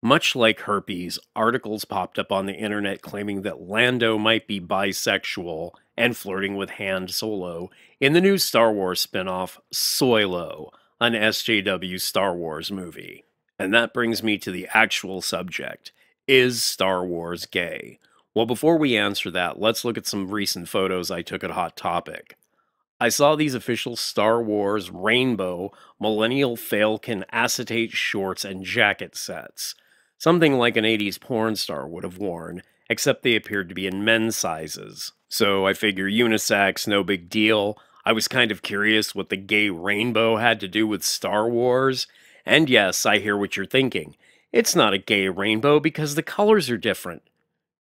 Much like herpes, articles popped up on the internet claiming that Lando might be bisexual and flirting with Han Solo in the new Star Wars spin-off Solo, an SJW Star Wars movie. And that brings me to the actual subject. Is Star Wars gay? Well, before we answer that, let's look at some recent photos I took at Hot Topic. I saw these official Star Wars rainbow Millennial Falcon acetate shorts and jacket sets. Something like an 80s porn star would have worn, except they appeared to be in men's sizes. So I figure unisex, no big deal. I was kind of curious what the gay rainbow had to do with Star Wars. And yes, I hear what you're thinking. It's not a gay rainbow because the colors are different.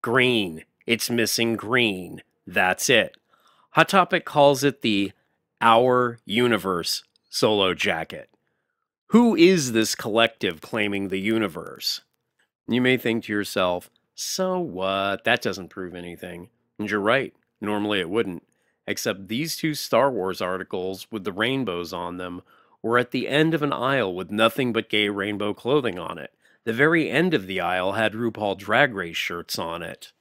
Green. It's missing green. That's it. Hot Topic calls it the Our Universe Solo Jacket. Who is this collective claiming the universe? You may think to yourself, so what? That doesn't prove anything. And you're right. Normally it wouldn't. Except these two Star Wars articles with the rainbows on them were at the end of an aisle with nothing but gay rainbow clothing on it. The very end of the aisle had RuPaul Drag Race shirts on it.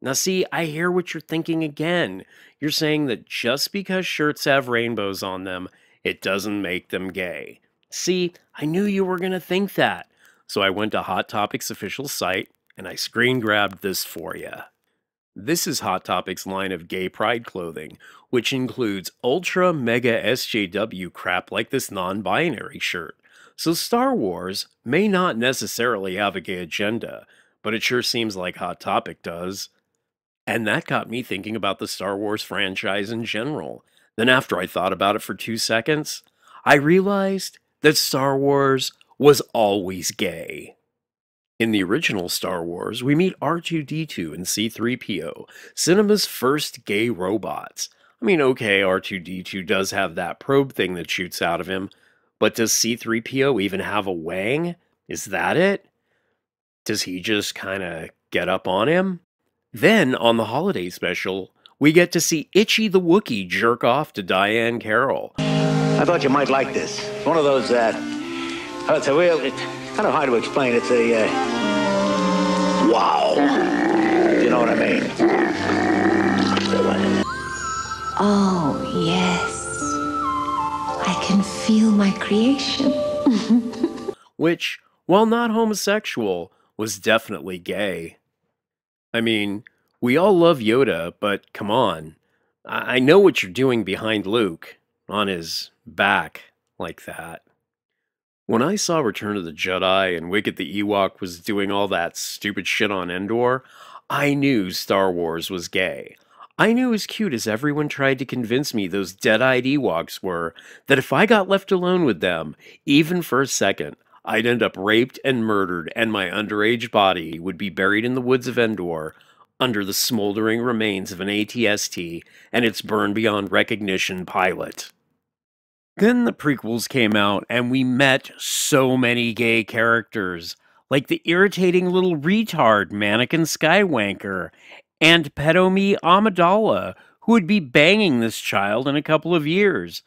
Now see, I hear what you're thinking again. You're saying that just because shirts have rainbows on them, it doesn't make them gay. See, I knew you were going to think that. So I went to Hot Topic's official site, and I screen grabbed this for you. This is Hot Topic's line of gay pride clothing, which includes ultra mega SJW crap like this non-binary shirt. So Star Wars may not necessarily have a gay agenda, but it sure seems like Hot Topic does. And that got me thinking about the Star Wars franchise in general. Then after I thought about it for 2 seconds, I realized that Star Wars was always gay. In the original Star Wars, we meet R2-D2 and C-3PO, cinema's first gay robots. I mean, okay, R2-D2 does have that probe thing that shoots out of him, but does C-3PO even have a wang? Is that it? Does he just kind of get up on him? Then, on the holiday special, we get to see Itchy the Wookiee jerk off to Diane Carroll. I thought you might like this. It's one of those, it's kind of hard to explain. It's a, wow. You know what I mean? Oh, yes. I can feel my creation. Which, while not homosexual, was definitely gay. I mean, we all love Yoda, but come on. I know what you're doing behind Luke, on his back, like that. When I saw Return of the Jedi and Wicket the Ewok was doing all that stupid shit on Endor, I knew Star Wars was gay. I knew as cute as everyone tried to convince me those dead-eyed Ewoks were, that if I got left alone with them, even for a second, I'd end up raped and murdered, and my underage body would be buried in the woods of Endor under the smoldering remains of an AT-ST and its burn beyond recognition pilot. Then the prequels came out, and we met so many gay characters, like the irritating little retard Mannequin Skywanker and Pedomi Amidala, who would be banging this child in a couple of years.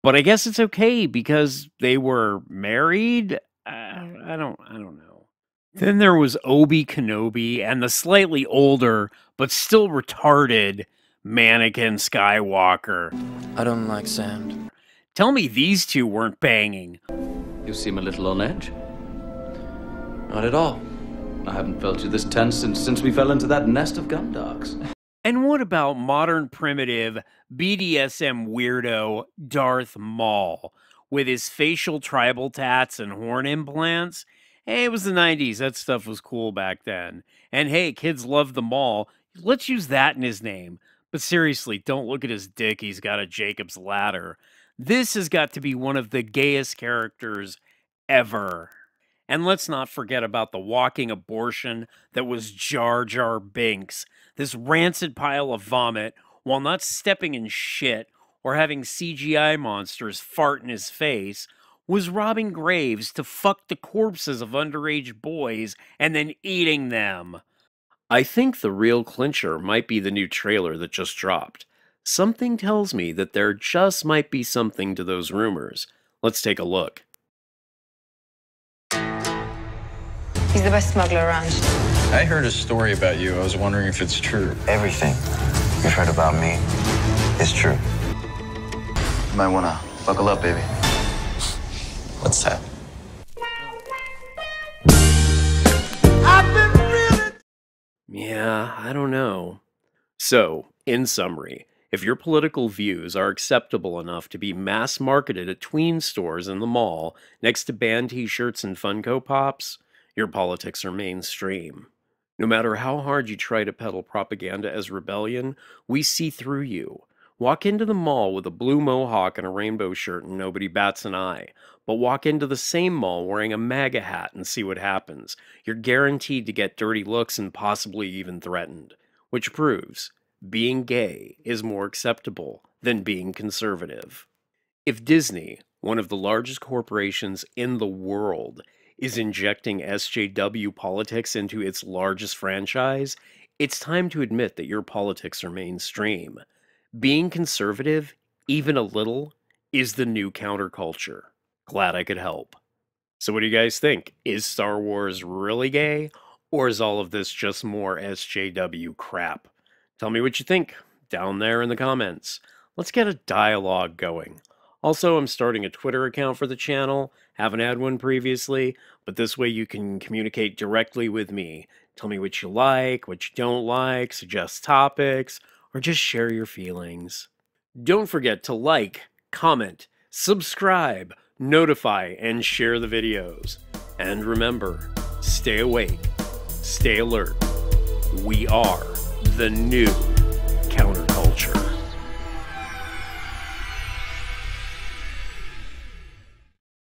But I guess it's okay because they were married. I don't know. Then there was Obi Kenobi and the slightly older but still retarded Mannequin Skywalker. I don't like sand. Tell me these two weren't banging. You seem a little on edge. Not at all. I haven't felt you this tense since we fell into that nest of gundogs. And what about modern primitive BDSM weirdo Darth Maul with his facial tribal tats and horn implants? Hey, it was the 90s. That stuff was cool back then. And hey, kids love the Maul. Let's use that in his name. But seriously, don't look at his dick. He's got a Jacob's ladder. This has got to be one of the gayest characters ever. And let's not forget about the walking abortion that was Jar Binks, this rancid pile of vomit, while not stepping in shit or having CGI monsters fart in his face, was robbing graves to fuck the corpses of underage boys and then eating them. I think the real clincher might be the new trailer that just dropped. Something tells me that there just might be something to those rumors. Let's take a look. He's the best smuggler around. I heard a story about you. I was wondering if it's true. Everything you've heard about me is true. You might wanna buckle up, baby. What's that? Yeah, I don't know. So, in summary, if your political views are acceptable enough to be mass marketed at tween stores in the mall next to band t-shirts and Funko Pops, your politics are mainstream. No matter how hard you try to peddle propaganda as rebellion, we see through you. Walk into the mall with a blue mohawk and a rainbow shirt and nobody bats an eye. But walk into the same mall wearing a MAGA hat and see what happens. You're guaranteed to get dirty looks and possibly even threatened. Which proves being gay is more acceptable than being conservative. If Disney, one of the largest corporations in the world, is injecting SJW politics into its largest franchise, it's time to admit that your politics are mainstream. Being conservative, even a little, is the new counterculture. Glad I could help. So what do you guys think? Is Star Wars really gay? Or is all of this just more SJW crap? Tell me what you think down there in the comments. Let's get a dialogue going. Also, I'm starting a Twitter account for the channel. Haven't had one previously, but this way you can communicate directly with me. Tell me what you like, what you don't like, suggest topics, or just share your feelings. Don't forget to like, comment, subscribe, notify, and share the videos. And remember, stay awake, stay alert. We are the new